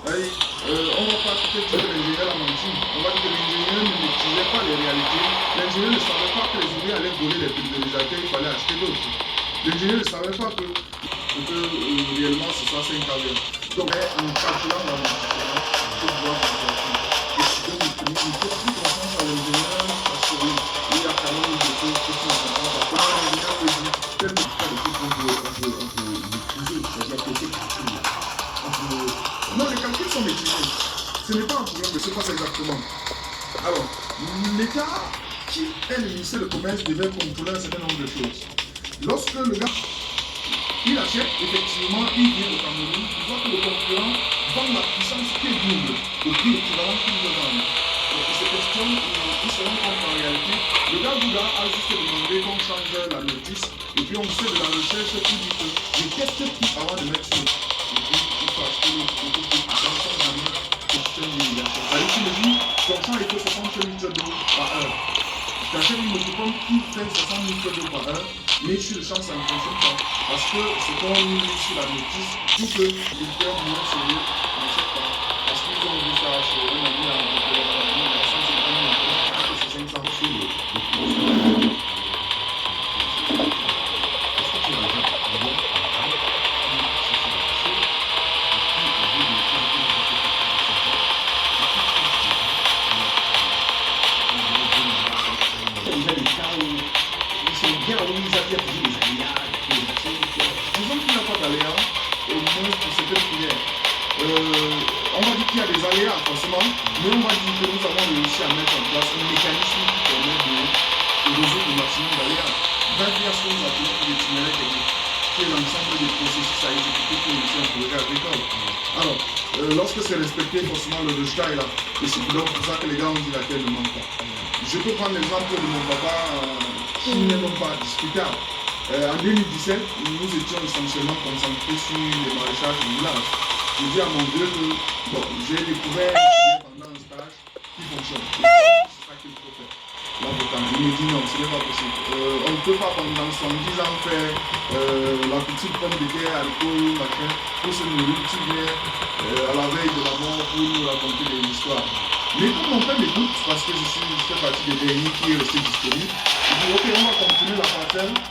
Allez, on ne va pas peut-être dire l'ingénieur a menti. On va dire que l'ingénieur ne maîtrisait pas les réalités. L'ingénieur ne savait pas que les ouvriers allaient voler les pulvérisateurs, il fallait acheter d'autres. L'ingénieur ne savait pas que réellement ce soit 5 avions. Donc, en calculant la modification, il faut voir la situation. Et donc, il faut plus confiance à l'ingénieur parce que oui, il y a quand même des choses qui sont importantes. Comment l'ingénieur peut dire tel métier de tout on peut maîtriser, c'est-à-dire que c'est tout. Non, les calculs sont maîtrisés. Ce n'est pas un problème de se passer exactement. Alors, l'État, qui est le ministère du Commerce, devait contrôler un certain nombre de choses. Lorsque le gars, il achète, effectivement, il vient au Cameroun, il voit que le concurrent vend la puissance qui est double au prix équivalent qu'il veut vendre. Donc, il se questionne, il se rend compte qu'en réalité, le gars Bouddha a juste demandé qu'on change la notice, et puis on fait de la recherche qui dit que je teste tout avant de mettre sur. Et puis, il faut acheter le produit de puissance sans jamais question d'humiliation. C'est-à-dire qu'il me dit, ton champ, il faut 60 litres d'eau par heure. J'achète une motopomme qui fait 60 litres d'eau par heure, mais sur le champ, ça ne fonctionne pas. Parce que ce qu'on lit sur la notice, tout que les termes non sérieux, on ne sait pas. Parce qu'ils ont vu ça chez un ami à c'est 500 chez eux. Disons qu'il n'a pas d'aléas, au moins pour ce que qu'il est. On va dire qu'il y a des aléas forcément, mais on va dire que nous avons réussi à mettre en place un mécanisme qui permet de résoudre le maximum d'aléas. Dans ce que nous appelons l'itinéraire technique, qui est l'ensemble des processus à exécuter pour réussir un projet agricole. Alors, lorsque c'est respecté, forcément le résultat est là. Et c'est donc pour ça que les gars ont dit la terre ne manque pas. Je peux prendre l'exemple de mon papa qui n'est même pas discutable. En 2017, nous étions essentiellement concentrés sur les maraîchages du village. Je dis à mon vieux que bon, j'ai découvert pendant un stage qui fonctionne. C'est ça qu'il faut faire. Là, il me dit non, ce n'est pas possible. On ne peut pas pendant 70 ans faire la petite pomme de terre, alcool, machin, pour se nourrir, tu viens à la veille de la mort pour nous raconter des histoires. Mais comme mon père m'écoute, parce que je fais partie des derniers qui est resté disponible, je dis ok, on va continuer la parcelle.